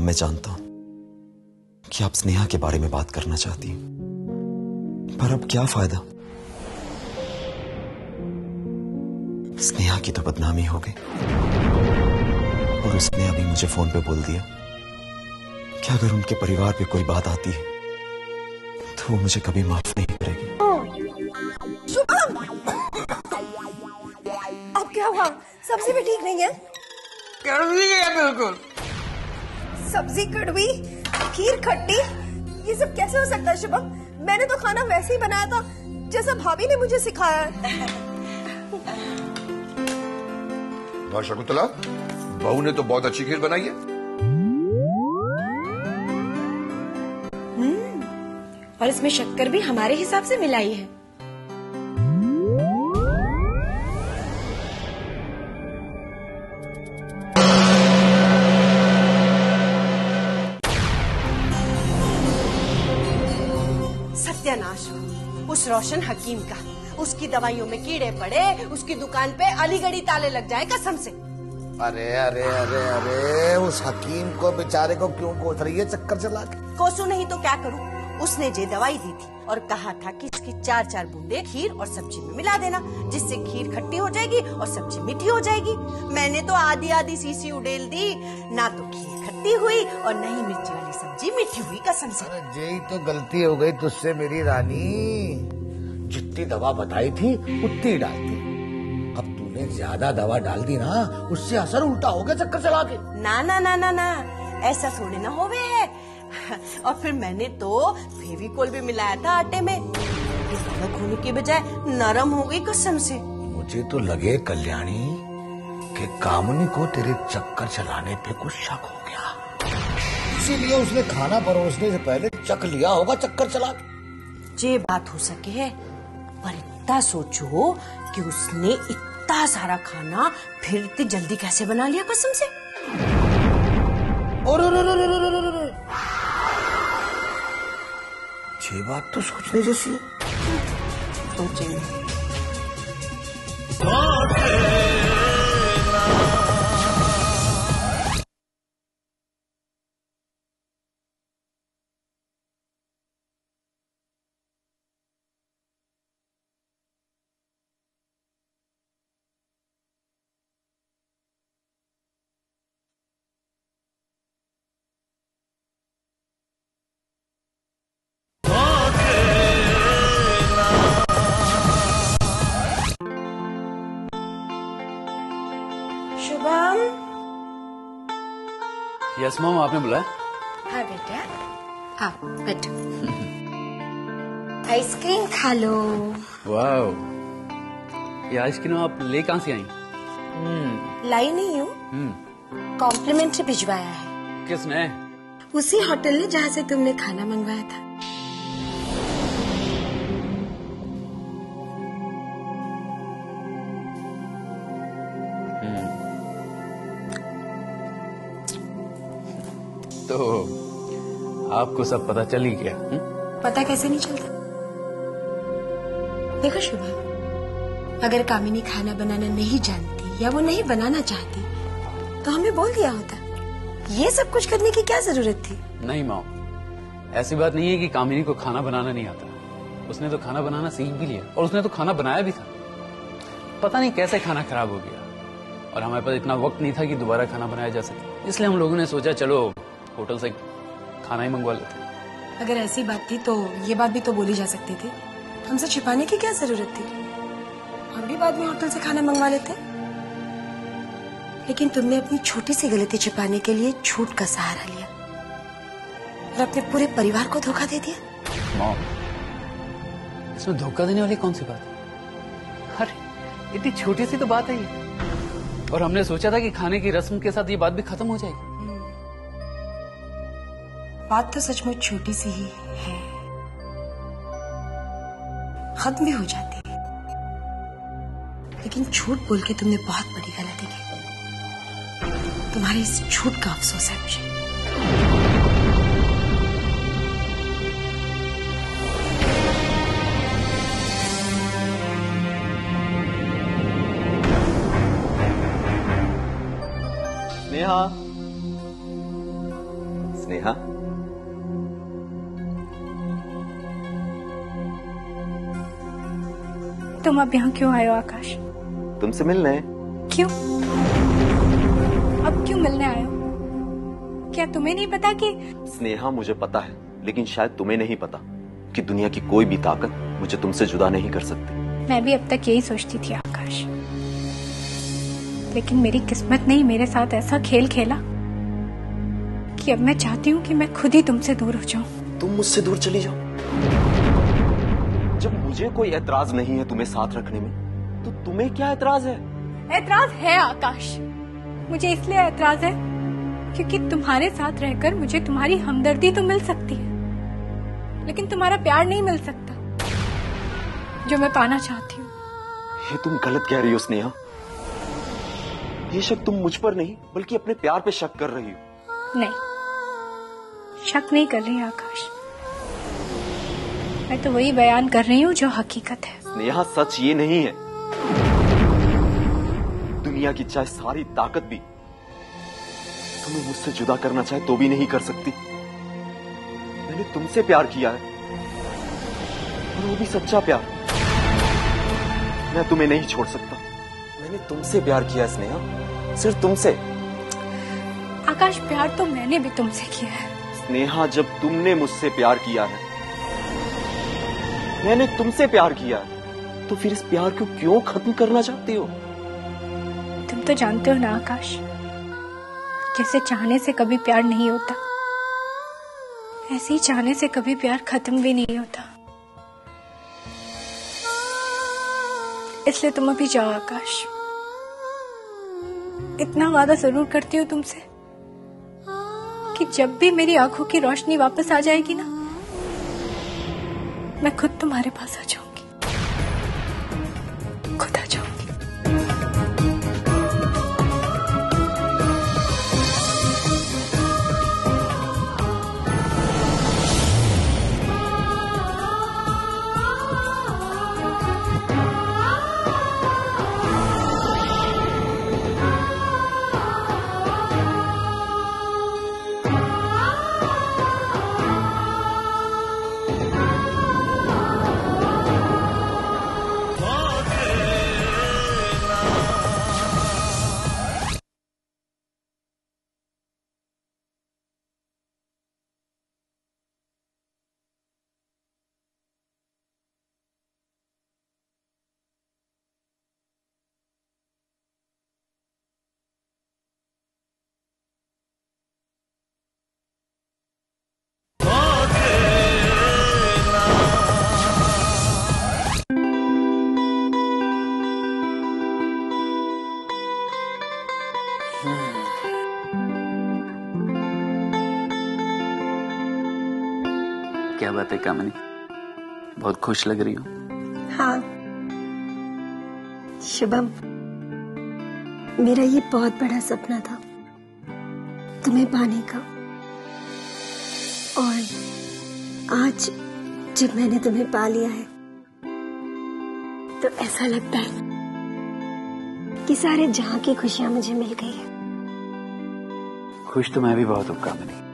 मैं जानता हूं कि आप स्नेहा के बारे में बात करना चाहती हैं, पर अब क्या फायदा? स्नेहा की तो बदनामी हो गई और उसने अभी मुझे फोन पे बोल दिया कि अगर उनके परिवार पे कोई बात आती है तो वो मुझे कभी माफ नहीं करेगी। शुभम, अब क्या हुआ? सब्जी भी ठीक नहीं है? कड़वी है बिल्कुल। सब्जी कड़वी, खीर खट्टी, ये सब कैसे हो सकता है शुभम? मैंने तो खाना वैसे ही बनाया था जैसा भाभी ने मुझे सिखाया है। शकुंतला, बहू ने तो बहुत अच्छी खीर बनाई है। और इसमें शक्कर भी हमारे हिसाब से मिलाई है। सत्यानाश उस रोशन हकीम का। उसकी दवाइयों में कीड़े पड़े, उसकी दुकान पे अलीगढ़ी ताले लग जाए कसम से। अरे अरे अरे अरे, उस हकीम को बेचारे को क्यों कोस रही है चक्कर चला के? कोसू नहीं तो क्या करूं? उसने जे दवाई दी थी और कहा था कि इसकी 4-4 बूंदे खीर और सब्जी में मिला देना, जिससे खीर खट्टी हो जाएगी और सब्जी मीठी हो जाएगी। मैंने तो आधी आधी सीसी उडेल दी, ना तो खीर खट्टी हुई और न ही मिर्ची वाली सब्जी मीठी हुई कसम से। यही तो गलती हो गई तुझसे मेरी रानी, जितनी दवा बताई थी उतनी डालती। अब तूने ज्यादा दवा डाल दी ना, उससे असर उल्टा हो गया चक्कर चला के। ना ना ना ना ना, ऐसा थोड़े ना होवे है। और फिर मैंने तो फेविकोल भी मिलाया था आटे में, कड़क होने की बजाय नरम हो गई कसम से। मुझे तो लगे कल्याणी कि कामनी को तेरे चक्कर चलाने पे कुछ शक हो गया, इसीलिए उसने खाना परोसने से पहले चख लिया होगा चक्कर चला के। ये बात हो सके है, पर इतना सोचो कि उसने इतना सारा खाना फिर इतनी जल्दी कैसे बना लिया कसम से। और ये बात तो सोचने जैसी है। सोचेंगे। शुभम। यस मॉम, आपने बुलाया? हाँ बेटा, आओ बैठो। आइसक्रीम खा लो। वाओ, ये आइसक्रीम आप ले कहाँ से आई? लाई नहीं हूँ, कॉम्प्लीमेंट्री भिजवाया है। किसने? उसी होटल ने जहाँ से तुमने खाना मंगवाया था। तो आपको सब पता चल ही गया? पता कैसे नहीं चलता? देखो शुभम, अगर कामिनी खाना बनाना नहीं जानती या वो नहीं बनाना चाहती तो हमें बोल दिया होता। ये सब कुछ करने की क्या जरूरत थी? नहीं मॉम, ऐसी बात नहीं है कि कामिनी को खाना बनाना नहीं आता। उसने तो खाना बनाना सीख भी लिया और उसने तो खाना बनाया भी था। पता नहीं कैसे खाना खराब हो गया और हमारे पास इतना वक्त नहीं था कि दोबारा खाना बनाया जा सके, इसलिए हम लोगों ने सोचा चलो होटल से खाना ही मंगवा लेते। अगर ऐसी बात थी तो ये बात भी तो बोली जा सकती थी। हमसे छिपाने की क्या जरूरत थी? हम भी बाद में होटल से खाना मंगवा लेते। लेकिन तुमने अपनी छोटी सी गलती छिपाने के लिए झूठ का सहारा लिया और अपने पूरे परिवार को धोखा दे दिया। मॉम, इसमें धोखा देने वाली कौन सी बात है? अरे इतनी छोटी सी तो बात है ये, और हमने सोचा था कि खाने की रस्म के साथ ये बात भी खत्म हो जाएगी। बात तो सचमुच छोटी सी ही है, खत्म भी हो जाती है, लेकिन झूठ बोल के तुमने बहुत बड़ी गलती की। तुम्हारे इस झूठ का अफसोस है मुझे। नेहा, स्नेहा, तुम अब यहाँ क्यों आए हो आकाश? तुमसे मिलने। क्यों? अब क्यों मिलने आए हो? क्या तुम्हें नहीं पता कि? स्नेहा, मुझे पता है, लेकिन शायद तुम्हें नहीं पता कि दुनिया की कोई भी ताकत मुझे तुमसे जुदा नहीं कर सकती। मैं भी अब तक यही सोचती थी आकाश, लेकिन मेरी किस्मत ने ही मेरे साथ ऐसा खेल खेला कि अब मैं चाहती हूँ कि मैं खुद ही तुमसे दूर हो जाऊं। तुम मुझसे दूर चली जाओ? जब मुझे कोई एतराज नहीं है तुम्हें साथ रखने में, तो तुम्हें क्या एतराज है? एतराज है आकाश, मुझे इसलिए एतराज है क्योंकि तुम्हारे साथ रहकर मुझे तुम्हारी हमदर्दी तो मिल सकती है, लेकिन तुम्हारा प्यार नहीं मिल सकता जो मैं पाना चाहती हूँ। ये तुम गलत कह रही हो स्नेहा। ये शक तुम मुझ पर नहीं बल्कि अपने प्यार पे शक कर रही हो। नहीं, शक नहीं कर रही आकाश, मैं तो वही बयान कर रही हूँ जो हकीकत है। स्नेहा, सच ये नहीं है। दुनिया की चाहे सारी ताकत भी तुम्हें मुझसे जुदा करना चाहे तो भी नहीं कर सकती। मैंने तुमसे प्यार किया है, और वो भी सच्चा प्यार। मैं तुम्हें नहीं छोड़ सकता। मैंने तुमसे प्यार किया स्नेहा, सिर्फ तुमसे। आकाश, प्यार तो मैंने भी तुमसे किया है। स्नेहा, जब तुमने मुझसे प्यार किया है, मैंने तुमसे प्यार किया है, तो फिर इस प्यार को क्यों खत्म करना चाहती हो? तुम तो जानते हो ना आकाश, जैसे चाहने से कभी प्यार नहीं होता, ऐसे ही चाहने से कभी प्यार खत्म भी नहीं होता। इसलिए तुम अभी जाओ आकाश। इतना वादा जरूर करती हूँ तुमसे कि जब भी मेरी आंखों की रोशनी वापस आ जाएगी ना, मैं खुद तुम्हारे पास आ जाऊंगी, खुद आ जाऊंगी। क्या बात है कामिनी, बहुत खुश लग रही हो। हाँ शुभम, मेरा ये बहुत बड़ा सपना था तुम्हें पाने का, और आज जब मैंने तुम्हें पा लिया है तो ऐसा लगता है कि सारे जहां की खुशियां मुझे मिल गई है। खुश तो मैं भी बहुत हूँ कामिनी,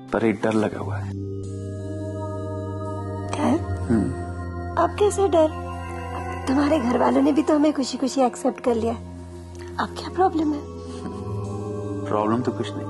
पर एक डर लगा हुआ है। डर? अब कैसे डर? तुम्हारे घर वालों ने भी तो हमें खुशी खुशी एक्सेप्ट कर लिया, अब क्या प्रॉब्लम है? प्रॉब्लम तो कुछ नहीं,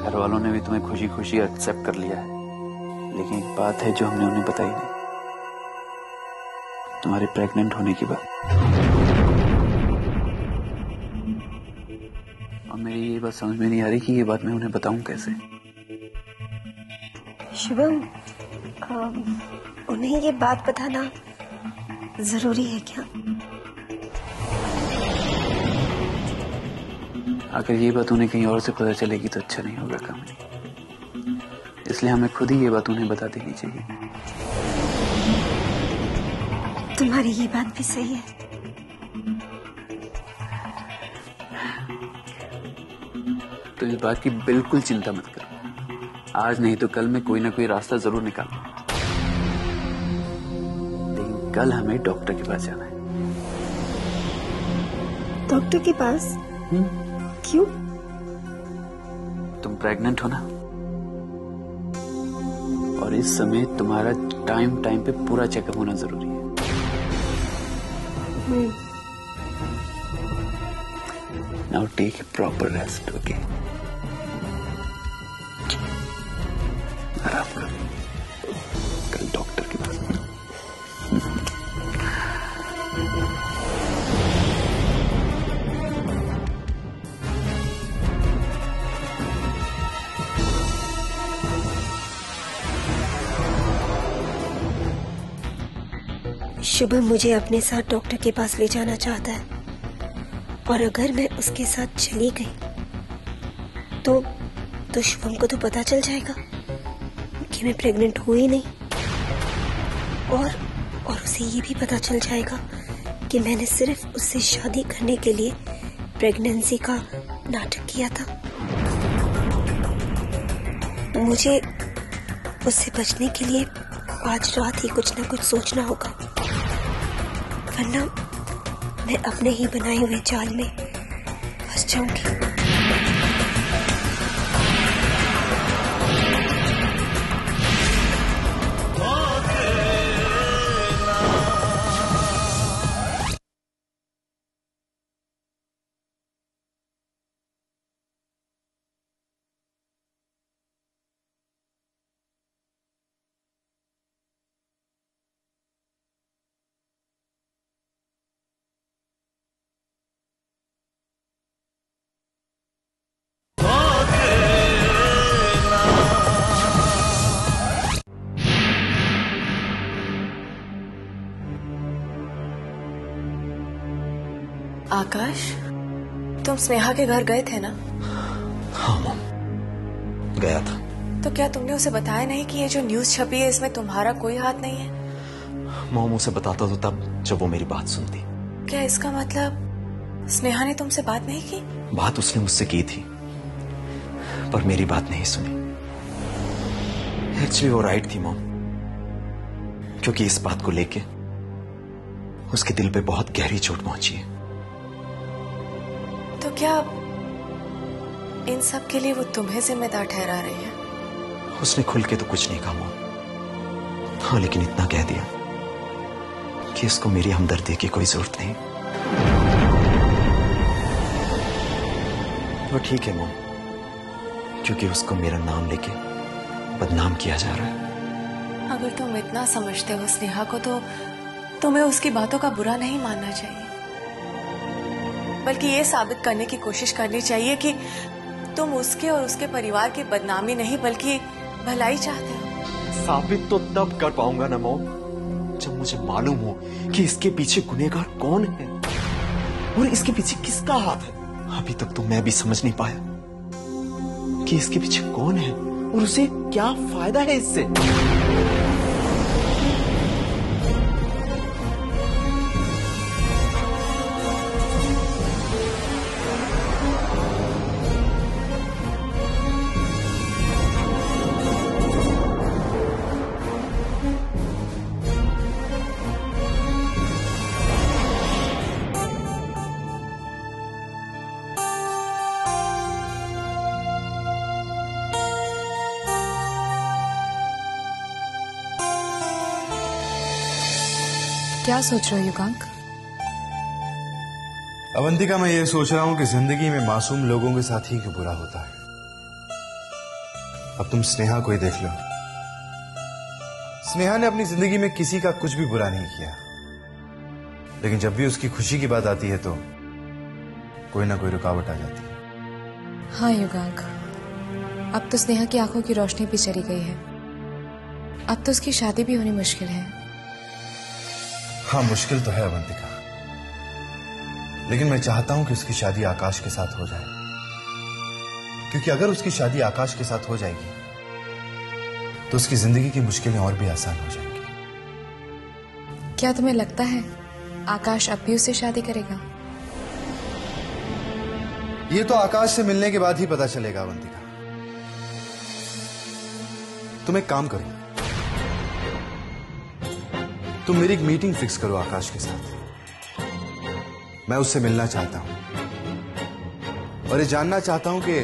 घर वालों ने भी तुम्हें खुशी खुशी एक्सेप्ट कर लिया है, लेकिन एक बात है जो हमने उन्हें बताई नहीं, तुम्हारे प्रेग्नेंट होने की बात। और मेरी ये बात समझ में नहीं आ रही कि ये बात मैं उन्हें बताऊं कैसे। शुभम, उन्हें ये बात बताना जरूरी है क्या? अगर ये बात उन्हें कहीं और से पता चलेगी तो अच्छा नहीं होगा कामिनी, इसलिए हमें खुद ही ये बात उन्हें बता देनी चाहिए। तुम्हारी ये बात भी सही है। तो इस बात की बिल्कुल चिंता मत करो, आज नहीं तो कल मैं कोई ना कोई रास्ता जरूर निकालूंगा, लेकिन कल हमें डॉक्टर के पास जाना है। डॉक्टर के पास? क्यों? तुम प्रेग्नेंट हो ना, और इस समय तुम्हारा टाइम टाइम पे पूरा चेकअप होना जरूरी है। Now take a proper rest, okay? आराम करो, कल डॉक्टर के पास। शुभम मुझे अपने साथ डॉक्टर के पास ले जाना चाहता है, और अगर मैं उसके साथ चली गई तो शुभम को तो पता चल जाएगा कि मैं प्रेग्नेंट हुई नहीं, और उसे ये भी पता चल जाएगा कि मैंने सिर्फ उससे शादी करने के लिए प्रेगनेंसी का नाटक किया था। मुझे उससे बचने के लिए आज रात ही कुछ ना कुछ सोचना होगा, वरना मैं अपने ही बनाए हुए जाल में फंस जाऊंगी। आकाश, तुम स्नेहा के घर गए थे ना? हाँ मॉम, गया था। तो क्या तुमने उसे बताया नहीं कि ये जो न्यूज छपी है इसमें तुम्हारा कोई हाथ नहीं है? मॉम उसे बताता तो तब जब वो मेरी बात सुनती। क्या इसका मतलब स्नेहा ने तुमसे बात नहीं की? बात उसने मुझसे की थी, पर मेरी बात नहीं सुनी। एक्चुअली वो राइट थी मॉम, क्योंकि इस बात को लेके उसके दिल पे बहुत गहरी चोट पहुंची है। तो क्या इन सब के लिए वो तुम्हें जिम्मेदार ठहरा रही है? उसने खुल के तो कुछ नहीं कहा मॉम, हाँ लेकिन इतना कह दिया कि इसको मेरी हमदर्दी की कोई जरूरत नहीं। वो ठीक है मॉम, क्योंकि उसको मेरा नाम लेके बदनाम किया जा रहा है। अगर तुम इतना समझते हो स्नेहा को तो तुम्हें उसकी बातों का बुरा नहीं मानना चाहिए, बल्कि ये साबित करने की कोशिश करनी चाहिए कि तुम उसके और उसके परिवार की बदनामी नहीं बल्कि भलाई चाहते हो। साबित तो तब कर पाऊंगा ना मॉम, जब मुझे मालूम हो कि इसके पीछे गुनहगार कौन है और इसके पीछे किसका हाथ है। अभी तक तो मैं भी समझ नहीं पाया कि इसके पीछे कौन है और उसे क्या फायदा है इससे। क्या सोच रहे हो युगांक? अवंतिका, मैं ये सोच रहा हूं कि जिंदगी में मासूम लोगों के साथ ही क्यों बुरा होता है। अब तुम स्नेहा को ही देख लो। स्नेहा ने अपनी जिंदगी में किसी का कुछ भी बुरा नहीं किया, लेकिन जब भी उसकी खुशी की बात आती है तो कोई ना कोई रुकावट आ जाती है। हाँ युगांक, अब तो स्नेहा की आंखों की रोशनी भी चली गई है। अब तो उसकी शादी भी होनी मुश्किल है। हाँ, मुश्किल तो है अवंतिका, लेकिन मैं चाहता हूं कि उसकी शादी आकाश के साथ हो जाए, क्योंकि अगर उसकी शादी आकाश के साथ हो जाएगी तो उसकी जिंदगी की मुश्किलें और भी आसान हो जाएंगी। क्या तुम्हें लगता है आकाश अब भी उससे शादी करेगा? ये तो आकाश से मिलने के बाद ही पता चलेगा अवंतिका। तुम एक काम करो, तुम मेरी एक मीटिंग फिक्स करो आकाश के साथ। मैं उससे मिलना चाहता हूं और ये जानना चाहता हूं कि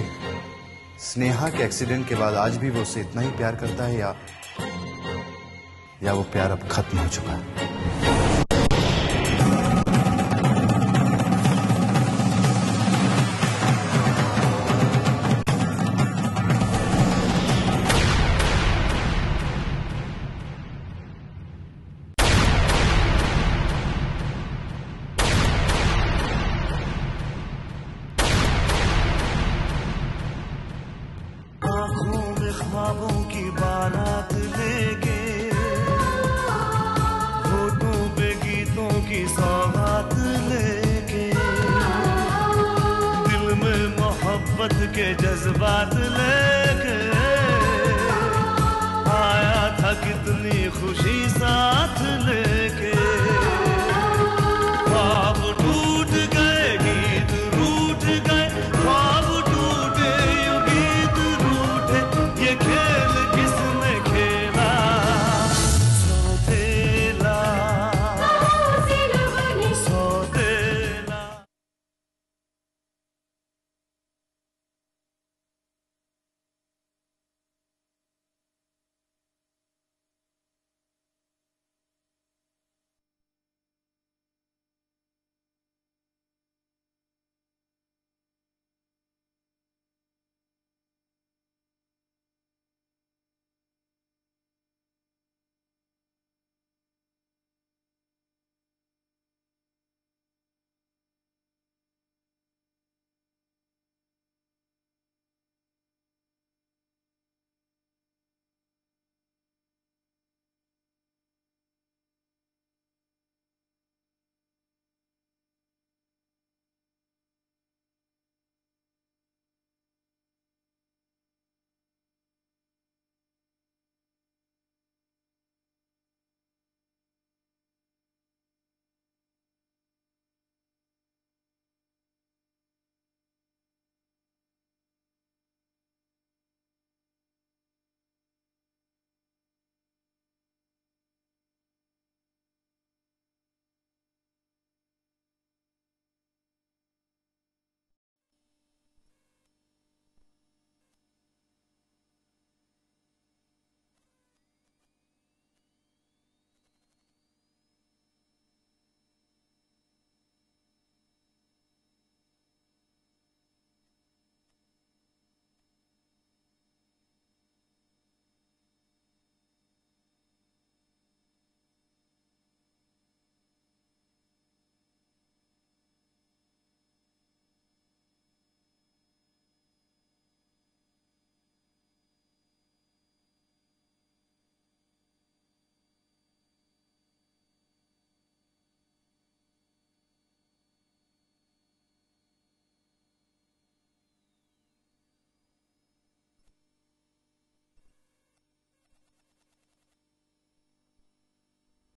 स्नेहा के एक्सीडेंट के बाद आज भी वो उससे इतना ही प्यार करता है या वो प्यार अब खत्म हो चुका है? ख्वाबों की बारात लेके, होठों पे गीतों की सौगात लेके, दिल में मोहब्बत के जज्बात लेके आया था कितनी खुशी साथ लेके।